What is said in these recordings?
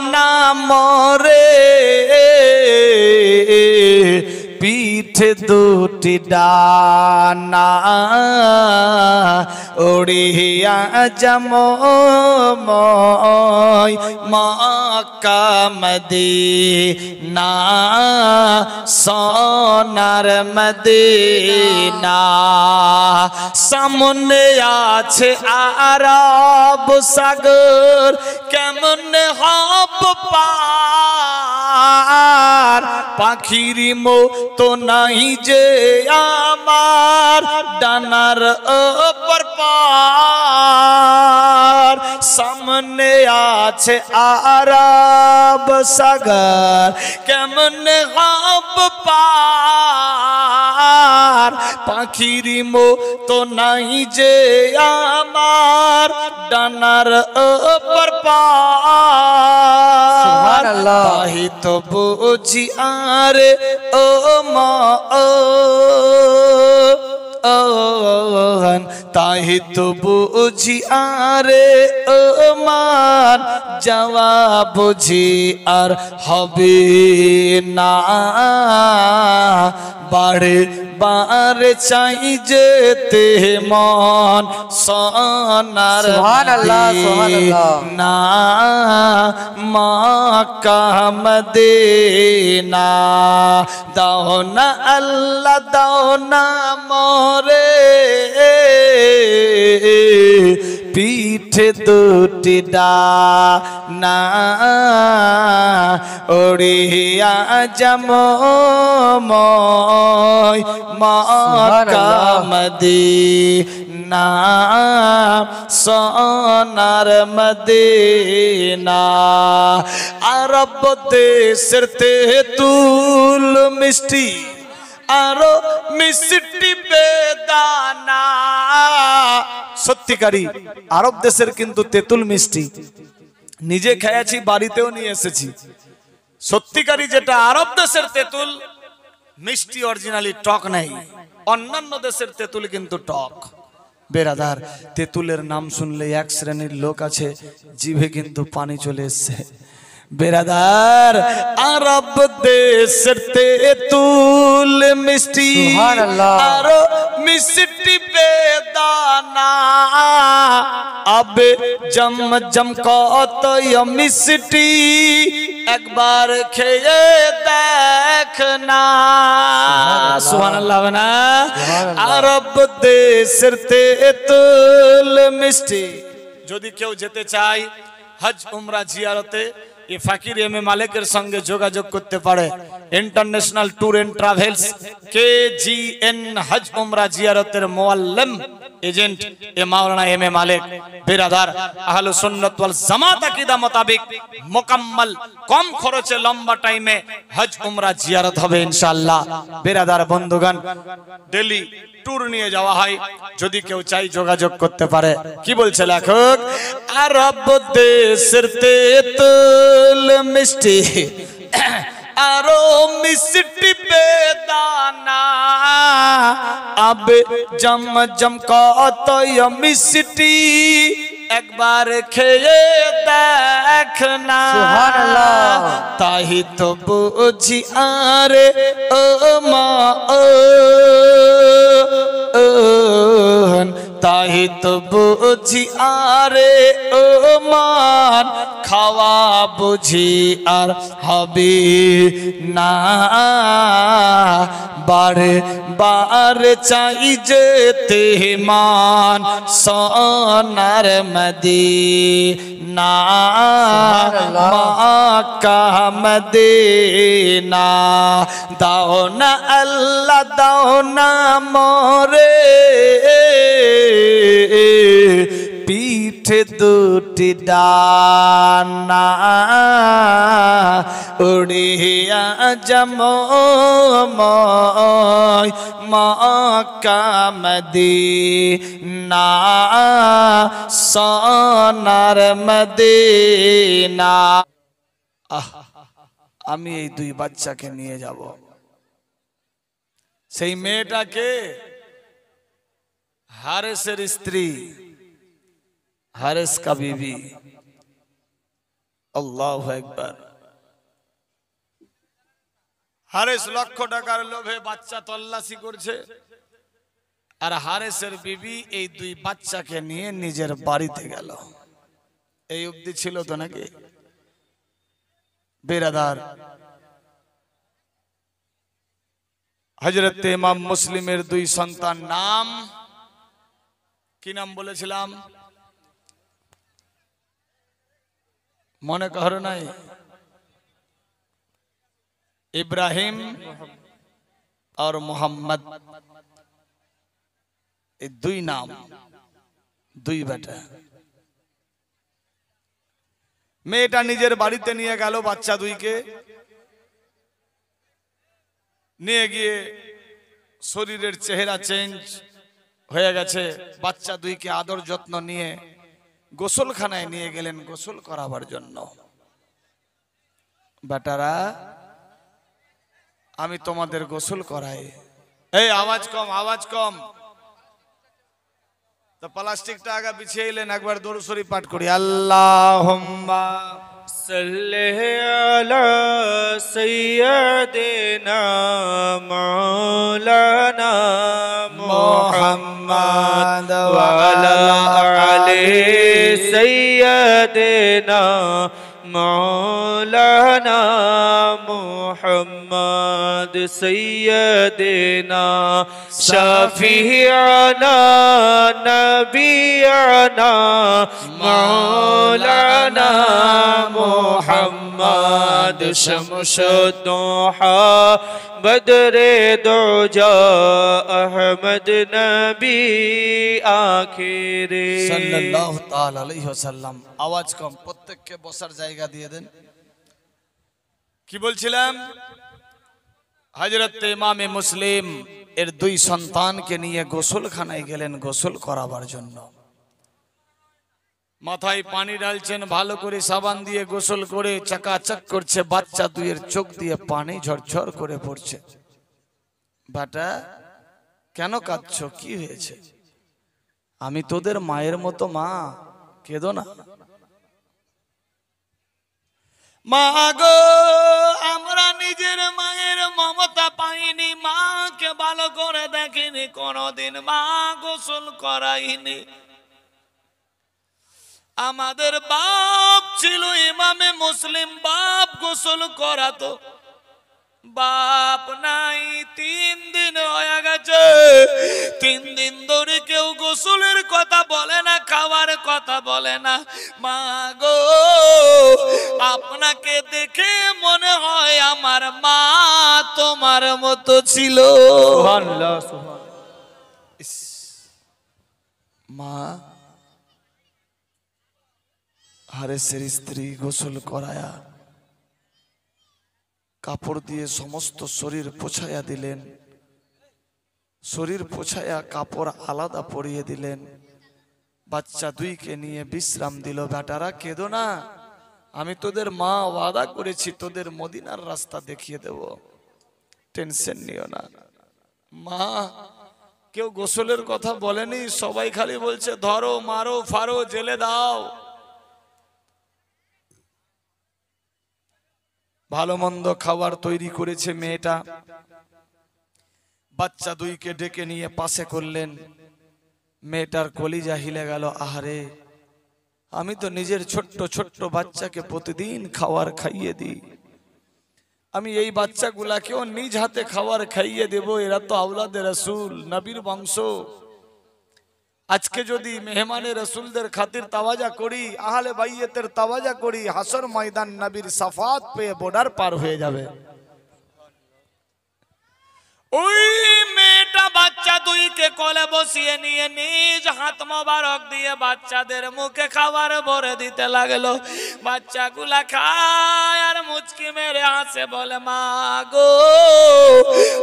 না মরে পিঠে দুটি ডানা উড়িয়া যাময় মক্কা মদিনা সোনার মদিনা সামনে আছে আরব সাগর কেমন হব পার পাখির মতো নাই যে আমার ডানার উপর পার সামনে আছে আরব সাগর কেমন হব পার পাখির মতো নাই যে আমার ডানার উপর পার তাই তো বুঝি আরে ও মা তাই তো বুঝি আরে ও মান যাওয়া বুঝি আর হবে না বাড়ে বারে চাই যেতে মন সোনার মদিনা মক্কা মদিনা দাও না আল্লাহ দাও না মোরে পিঠে দুটি ডানা উড়িয়া যাময় মক্কা মদিনা সোনার মদিনা আরব দেশের তেঁতুল মিষ্টি আরো মিষ্টি বেদানা সত্যিকারী আরব দেশের কিন্তু তেঁতুল মিষ্টি নিজে খেয়েছি বাড়িতেও নিয়ে এসেছি সত্যিকারী যেটা আরব দেশের তেঁতুল মিষ্টি অরিজিনালি টক নাই অন্যান্য দেশের তেঁতুল কিন্তু টক বেরাদার তেঁতুলের নাম শুনলে এক শ্রেণীর লোক আছে জিভে কিন্তু পানি চলে এসছে বেরাদার আরব দেশের তেঁতুল মিষ্টি আরো মিষ্টি বেদানা আবে জম জম কত মিষ্টি একবার খেয়ে দেখ না সুবহানাল্লাহ না আরব দেশের তেঁতুল মিষ্টি যদি কেউ যেতে চায় হজ উমরা জিয়ারতে ये फकीर एम ए मालिकेर संगे जोगाजोग करते पारे international tour and travels KGN हज उमरा जियारतेर Muallem agent A Maulana M A मालिक बिरादार अहले सुन्नत वल जमात अकीदा मुताबिक मुकम्मल कम खरचे लंबा टाइमे हज उमरा जियारत होबे इंशाअल्लाह बिरादार बंधुगण दिल्ली टूर নিয়ে যাওয়া হয় যদি কেউ চাই যোগাযোগ করতে পারে কি বলছে লেখক আরব দেশের তেঁতুল মিষ্টি আরো মিষ্টি বেদানা আবে জম জম কত মিষ্টি একবার খেয়ে দেখ না সুবহানাল্লাহ তাই তো বুঝি আরে ও মা তাই তো বুঝি আরে ও মান খাওয়া বুঝি আর হবে না বারে বারে চাই যেতে মান সোনার মদিনা মক্কা মদিনা দাও না আল্লাহ দাও না মোরে পিঠে দুটি ডানা উড়িয়া যাময় মক্কা মদিনা সোনার মদিনা আমি এই দুই বাচ্চাকে নিয়ে যাব সেই মেয়েটাকে हारिसेर स्त्री हारिस का बीवी আল্লাহু আকবার। হারেস লক্ষ টাকার লোভে বাচ্চা তল্লাশি করছে, আর হারেসের বিবি এই দুই বাচ্চাকে নিয়ে নিজের বাড়িতে গেল। এই অবধি ছিল তো নাকি বেরাদার? হযরত ইমাম মুসলিমের দুই সন্তান নাম কি? নাম বলেছিলাম, মনে করো নাই? ইব্রাহিম আর মোহাম্মদ, এই দুই নাম, দুই বেটা। মেয়েটা নিজের বাড়িতে নিয়ে গেল বাচ্চা দুইকে, নিয়ে গিয়ে শরীরের চেহারা চেঞ্জ হয়ে গেছে, বাচ্চা দুইকে আদর যত্ন নিয়ে গোসলখানায় নিয়ে গেলেন গোসল করাবার জন্য। বেটারা, আমি তোমাদের গোসল করাই। এই আওয়াজ কম, আওয়াজ কম। তো প্লাস্টিকটা আগে বিছিয়ে এলেন, একবার দরুদ শরীফ পাঠ করি। আল্লাহুম্মা সাল্লি আলা সাইয়্যিদিনা মাওলানা মুহাম্মদ ওয়া আলা আলি সাইয়্যিদিনা মাওলানা মুহাম্মদ সাইয়্যিদিনা শাফি'আনা নবিয়ানা মাওলানা মুহাম্মদ শামসুদ্দোহা বদরে দোজা আহমদ নবী আখিরে সাল্লাল্লাহু তাআলা আলাইহি ওয়াসাল্লাম। আওয়াজ কম, প্রত্যেককে বসার জায়গা দিয়ে দেন। কি বলছিলাম? হযরত ইমামে মুসলিম এর দুই সন্তানকে নিয়ে গোসলখানায় গেলেন গোসল করাবার জন্য। মাথায় পানি ঢালছেন, ভালো করে সাবান দিয়ে গোসল করে চাকাচাক করছে, বাচ্চা দুইয়ের চোখ দিয়ে পানি ঝরঝর করে পড়ছে। বাটা, কেন কাঁদছো? কি হয়েছে? আমি তোদের মায়ের মতো মা, কেঁদো না। মা গো, আমরা নিজের মায়ের মমতা পাইনি, মাকে ভালো করে দেখিনি, কোনদিন মা গোসল করাইনি। আমাদের বাপ ছিল ইমামে মুসলিম, বাপ গোসল করাতো, বাপ নাই। 3 দিন হয়ে গেছে, 3 দিন ধরে কেউ গোসলের কথা বলে না, খাওয়ার কথা বলে না। মা গো, আপনাকে দেখে মনে হয় আমার মা তোমার মতো ছিল। সুবহানাল্লাহ, সুবহানাল্লাহ। মা হারেসের স্ত্রী গোসল করায়া কাপড় দিয়ে সমস্ত শরীর পোছায়া দিলেন, শরীর পোছায়া কাপড় আলাদা পরিয়ে দিলেন, বাচ্চা দুইকে নিয়ে বিশ্রাম দিল। বেটারা, কেঁদো না, আমি তোদের মা, ওয়াদা করেছি তোদের মদিনার রাস্তা দেখিয়ে দেব, টেনশন নিও না। মা, কেউ গোসলের কথা বলেনি, সবাই খালি বলছে ধরো, মারো, ফারো, জেলে দাও। ভালো মন্দ খাবার তৈরি করেছে মেয়েটা, বাচ্চা দুইকে ডেকে নিয়ে পাশে করলেন। মেয়েটার কলিজা হিলে গেল। আহারে, আমি তো নিজের ছোট্ট ছোট্ট বাচ্চাকে প্রতিদিন খাবার খাইয়ে দিই, আমি এই বাচ্চাগুলাকেও নিজ হাতে খাবার খাইয়ে দেব, এরা তো আওলাদে রাসূল, নবীর বংশ। আজকে যদি মেহমানে রাসূলদের খাতির তাওয়াজা করি, আহলে বাইতের তাওয়াজা করি, হাসর ময়দান নবীর সাফাত পেয়ে বর্ডার পার হয়ে যাবে। ওই মেয়েটা বাচ্চা দুইকে কোলে বসিয়ে নিয়ে নিজ হাত মোবারক দিয়ে বাচ্চাদের মুখে খাবার ভরে দিতে লাগলো। বাচ্চাগুলা খায় আর মুচকি মেরে হাসে, বলে মা গো,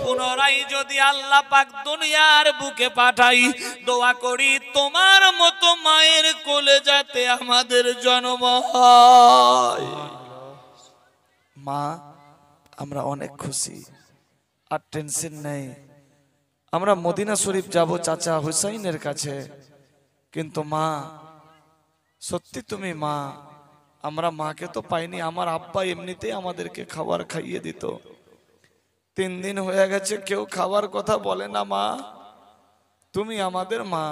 পুনরায় যদি আল্লাহ পাক দুনিয়ার বুকে পাঠাই, দোয়া করি তোমার মতো মায়ের কোলে যাতে আমাদের জন্ম হয়। মা, আমরা অনেক খুশি, আর টেনশন নেই। আমরা মদিনা শরীফ যাব চাচা হুসাইনের কাছে, কিন্তু মা, সত্যি তুমি মা, আমরা মাকে তো পাইনি, আমার আব্বা এমনিতেই আমাদেরকে খাবার খাইয়ে দিত। 3 দিন হয়ে গেছে কেউ খাবার কথা বলে না। মা তুমি আমাদের মা।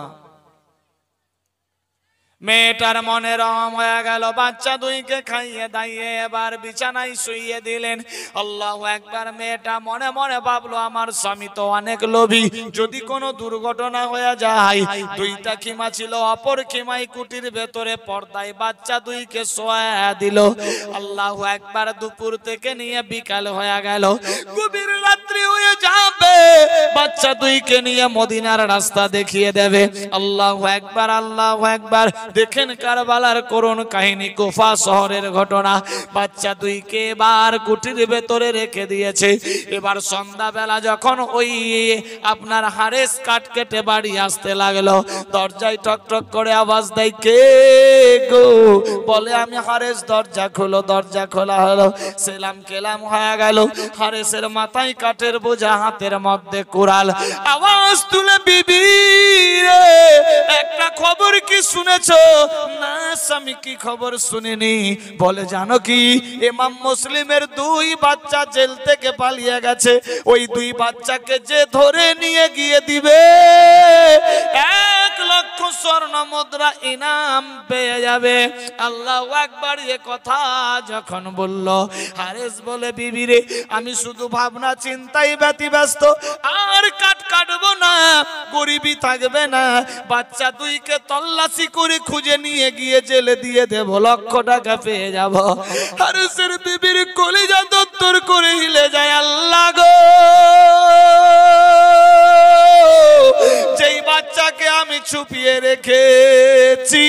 মেয়েটার মনে রম হয়ে গেল, বাচ্চা দুইকে খাইয়ে দাইয়ে এবার বিছানায় শুইয়ে দিলেন। আল্লাহু আকবার। মেয়েটা মনে মনে ভাবলো আমার স্বামী তো অনেক লোভী, যদি কোনো দুর্ঘটনা হয়ে যায়। 2টা খিমা ছিল, অপর খিমাই কুটির ভেতরে পর্দায় বাচ্চা দুইকে শোয়া দিল। আল্লাহু আকবার। দুপুর থেকে নিয়ে বিকাল হয়ে গেল, গভীর রাত্রি হয়ে যাবে, বাচ্চা দুইকে নিয়ে মদিনার রাস্তা দেখিয়ে দেবে। আল্লাহু আকবার, আল্লাহু আকবার। দেখেন কারবালার করুণ কাহিনী, কুফা শহরের ঘটনা। বাচ্চা দুইকে এবার কুটির ভেতরে রেখে দিয়েছে। এবার সন্ধ্যাবেলা যখন ওই আপনার হারেস কাট কেটে বাড়ি আসতে লাগলো, দরজায় ঠক ঠক করে আওয়াজ দেয়, কে গো? বলে আমি হারেস। দরজা খোলো। দরজা খোলা হলো, সেলাম কেলাম হয়ে গেল। হারেসের মাথায় কাঠের বোঝা, হাতের মধ্যে কুড়াল। আওয়াজ তুলে, বিবি রে একটা খবর কি শুনেছো? না স্বামী, কি খবর শুনিনি? বলে জানো কি, ইমাম মুসলিমের 2 বাচ্চা জেল থেকে পালিয়ে গেছে। ওই 2 বাচ্চাকে যে ধরে নিয়ে গিয়ে দিবে 1 লক্ষ স্বর্ণ মুদ্রা ইনাম পেয়ে যাবে। আল্লাহু আকবার। এ কথা যখন বলল, হারেস বলে, বিবি রে আমি শুধু ভাবনা চিন্তাই ব্যতিব্যস্ত, আর কাটবো না, গরিবই থাকবে না। বাচ্চা 2কে তল্লাশি করে খুঁজে নিয়ে গিয়ে জেলে দিয়ে দেব, 1 লক্ষ টাকা পেয়ে যাব। হারেসের বিবির কলিজা দত্তর করে হিলে যায়। আল্লাহ গো, যেই বাচ্চাকে আমি ছুপিয়ে রেখেছি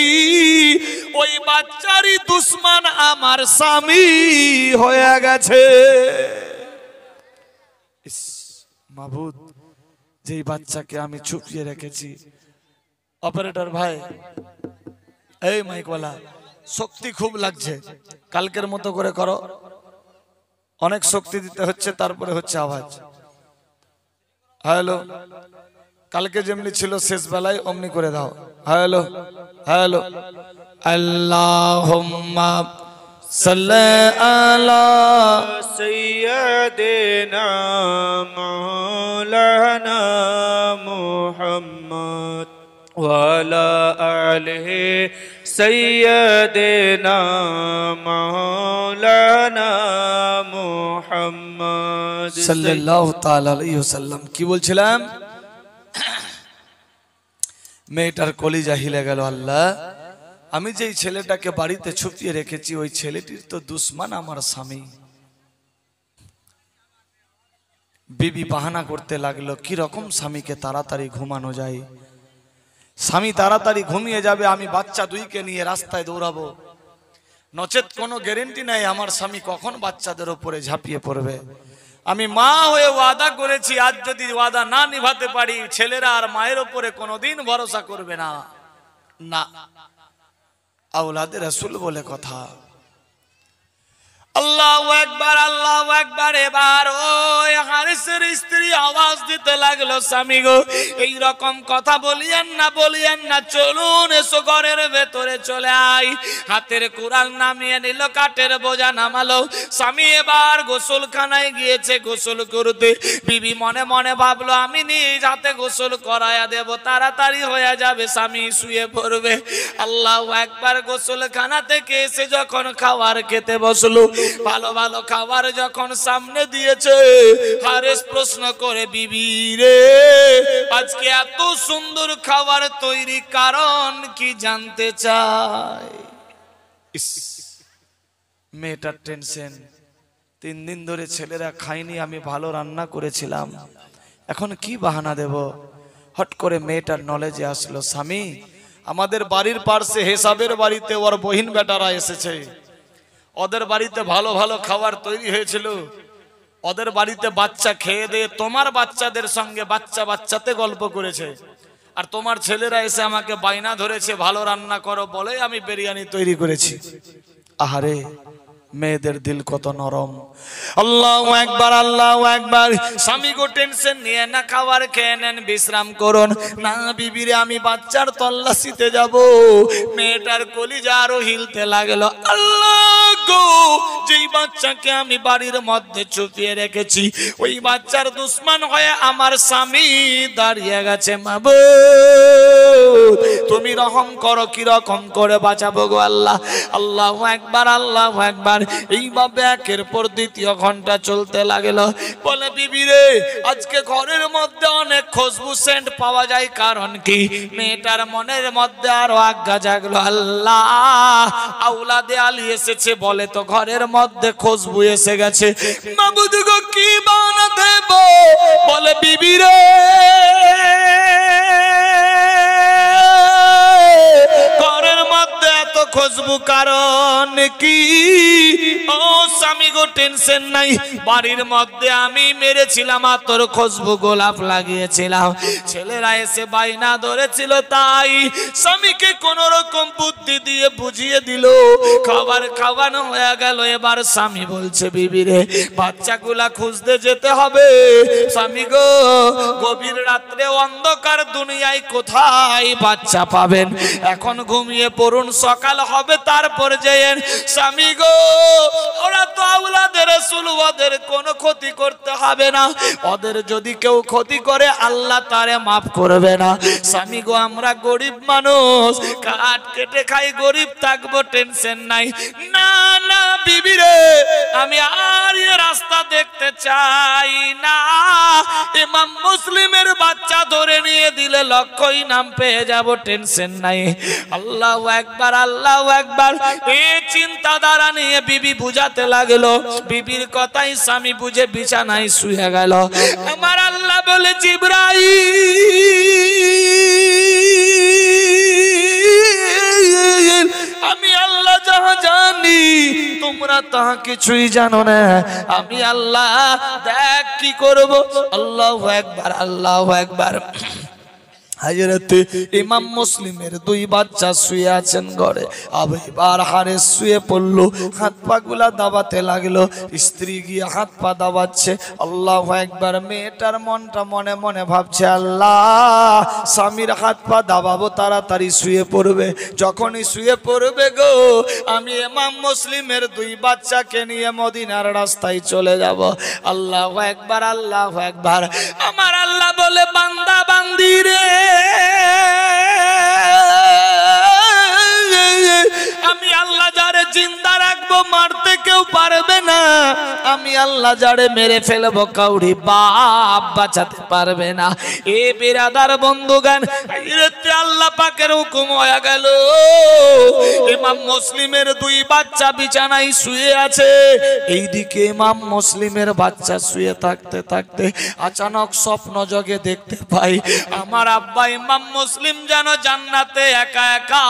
ওই বাচ্চারই দুশ্মন আমার স্বামী হয়ে গেছে। মাবুদ, যেই বাচ্চাকে আমি ছুপিয়ে রেখেছি। অপারেটর ভাই, এই মাইকওয়ালা, শক্তি খুব লাগছে, কালকের মতো করে করো। অনেক শক্তি দিতে হচ্ছে, তারপরে হচ্ছে আওয়াজ। হ্যালো, কালকে যেমনি ছিল শেষ বেলায় অমনি করে দাও। Hello hello. আল্লাহুম্মা সাল্লি আলা সাইয়্যিদিনা মাওলানা মুহাম্মদ ওয়া আলা আলিহি সাইয়্যিদিনা মাওলানা মুহাম্মদ সাল্লাল্লাহু তাআলা আলাইহি ওয়াসাল্লাম। কি বলছিলাম? মেয়েটার কলিজা হিলে গেল। আল্লাহ, আমি যেই ছেলেটাকে বাড়িতে ছুপিয়ে রেখেছি ওই ছেলেটির তো দুশ্মন আমার স্বামী। বিবি বাহানা করতে লাগলো, কি রকম স্বামীকে তাড়াতাড়ি ঘুমানো যায়। স্বামী তাড়াতাড়ি ঘুমিয়ে যাবে, আমি বাচ্চা 2কে নিয়ে রাস্তায় দৌড়াবো, নচেত কোনো গ্যারেন্টি নাই আমার স্বামী কখন বাচ্চাদের উপরে ঝাঁপিয়ে পড়বে। আমি মা হয়ে ওয়াদা করেছি, আজ যদি ওয়াদা না নিভাতে পারি ছেলেরা আর মায়ের উপরে কোনোদিন ভরসা করবে না। না, আওলাদে রাসূল বলে কথা। আল্লাহু আকবার, আল্লাহু আকবার। এবার ওই হারিসের স্ত্রী আওয়াজ দিতে লাগলো, স্বামী গো এই রকম কথা বলিয়েন না, চলুন এসো ঘরের ভেতরে চলে আই। হাতের কুড়াল নামিয়ে নিল, কাঠের বোঝা নামালো। স্বামী এবার গোসলখানায় গিয়েছে গোসল করতে। বিবি মনে মনে ভাবলো, আমি নিজ হাতে গোসল করায়া দেব, তাড়াতাড়ি হয়ে যাবে, স্বামী শুয়ে পড়বে। আল্লাহু আকবার। গোসলখানা থেকে এসে যখন খাবার খেতে বসলো, ভালো ভালো খাবার যখন সামনে দিয়েছে, হারেস প্রশ্ন করে, বিবি রে আজকে এত সুন্দর খাবার তৈরি কারণ কি জানতে চাই? মেয়েটার টেনশন, 3 দিন ধরে ছেলেরা খায়নি, আমি ভালো রান্না করেছিলাম, এখন কি বাহানা দেব। হট করে মেয়েটার নলেজে আসলো, স্বামী আমাদের বাড়ির পাশে হেসাবের বাড়িতে ওর বহিন বেটারা এসেছে, ওদের বাড়িতে ভালো ভালো খাবার তৈরি হয়েছিল, ওদের বাড়িতে বাচ্চা খেয়ে দিয়ে তোমার বাচ্চাদের সঙ্গে বাচ্চাতে গল্প করেছে, আর তোমার ছেলেরা এসে আমাকে বাইনা ধরেছে ভালো রান্না করো বলে আমি বিরিয়ানি তৈরি করেছি। আহারে, মেয়েদের দিল কত নরম। আল্লাহু আকবার, আল্লাহু আকবার। স্বামী গো টেনশন নিয়ে না, খাবার খেয়ে নেন, বিশ্রাম করুন। না বিবিরে আমি বাচ্চার তল্লাশিতে যাব। মেয়েটার কলিজা আরো হিলতে লাগলো। আল্লাহ গো, যেই বাচ্চাকে আমি বাড়ির মধ্যে চুপিয়ে রেখেছি ওই বাচ্চার দুশ্মন হয়ে আমার স্বামী দাঁড়িয়ে গেছে। মাবুদ তুমি রহম করো, কি রকম করে বাঁচাবো গো আল্লাহ। আল্লাহু আকবার, আল্লাহু আকবার। এইভাবে একের পর দ্বিতীয় ঘন্টা চলতে লাগলো। বলে বিবি রে, আজকে ঘরের মধ্যে অনেক খুশবু সেন্ট পাওয়া যায়, কারণ কি? মেয়েটার মনের মধ্যে আরো আজ্ঞা জাগলো, আল্লাহ আওলাদে আলী এসেছে বলে তো ঘরের মধ্যে খুশবু এসে গেছে। মাবুদ গো কি বানা দেব? বলে বিবি রে, ঘরের মধ্যে এত খুশবু কারণ কি? ও স্বামী গো টেনশন নাই, বাড়ির মধ্যে আমি মেরেছিলাম আতর খুশবু গোলাপ লাগিয়েছিলাম, ছেলেরা এসে বাইনা ধরেছিল, তাই স্বামীকে কোন রকম বুদ্ধি দিয়ে বুঝিয়ে দিল। খাবার খাওয়ানো হয়ে গেল। এবার স্বামী বলছে বিবি রে, বাচ্চাগুলা খুঁজতে যেতে হবে। স্বামী গো, গভীর রাত্রে অন্ধকার দুনিয়ায় কোথায় বাচ্চা পাবেন? এখন ঘুমিয়ে পড়ুন, সকাল হবে তারপর যেন। স্বামী গো, ওরা তো আওলাদের রাসূল, ওদের কোনো ক্ষতি করতে হবে না। ওদের যদি কেউ ক্ষতি করে আল্লাহ তারে মাফ করবে না। স্বামী গো, আমরা গরিব মানুষ, কাঠ কেটে খাই, গরিব থাকবো, টেনশন নাই। না না বিবি রে, আমি আর এ রাস্তা দেখতে চাই না। ইমাম মুসলিমের বাচ্চা ধরে নিয়ে দিলে লক্ষই নাম পেয়ে যাব, টেনশন নাই। আল্লাহু আকবার, আল্লাহু আকবার। এই চিন্তা ধারা নিয়ে বিবি বুঝাতে লাগলো। বিবির কথাই স্বামী বুঝে বিছানায় শুয়ে গেল। আমার আল্লাহ বলে, জিবরাইল, আমি আল্লাহ যাহা জানি তোমরা তাহা কিছুই জানো না। আমি আল্লাহ দেখ কি করব। আল্লাহু আকবার, আল্লাহু আকবার। হাজরতে ইমাম মুসলিমের দুই বাচ্চা শুয়ে আছেন ঘরে। এবার হারে শুয়ে পড়লো, হাত পা গুলা দাবাতে লাগলো। স্ত্রী গিয়ে হাত পা দাবাচ্ছে। আল্লাহু আকবার। মেয়েটার মনটা মনে মনে ভাবছে, আল্লাহ স্বামীর হাত পা দাবাবো, তাড়াতাড়ি শুয়ে পড়বে। যখনই শুয়ে পড়বে গো, আমি ইমাম মুসলিমের দুই বাচ্চাকে নিয়ে মদিনার রাস্তায় চলে যাব। আল্লাহু আকবার, আল্লাহু আকবার। আমার আল্লাহ বলে, বান্দা বান্দি রে, আমি আল্লাহ যারে জিন্দা রাখবো মারতে কেউ পারবে না। আমি আল্লাহ যারে মেরে ফেলবো কাউরি বাপ বাঁচাতে পারবে না। এ বিরাদার বন্ধুগান, আল্লাহ পাকের হুকুম হয়ে গেল। ইমাম মুসলিমের দুই বাচ্চা বিছানায় শুয়ে আছে। এইদিকে ইমাম মুসলিমের বাচ্চা শুয়ে থাকতে থাকতে আচানক স্বপ্ন জগে দেখতে পাই, আমার আব্বা ইমাম মুসলিম যেন জান্নাতে একা একা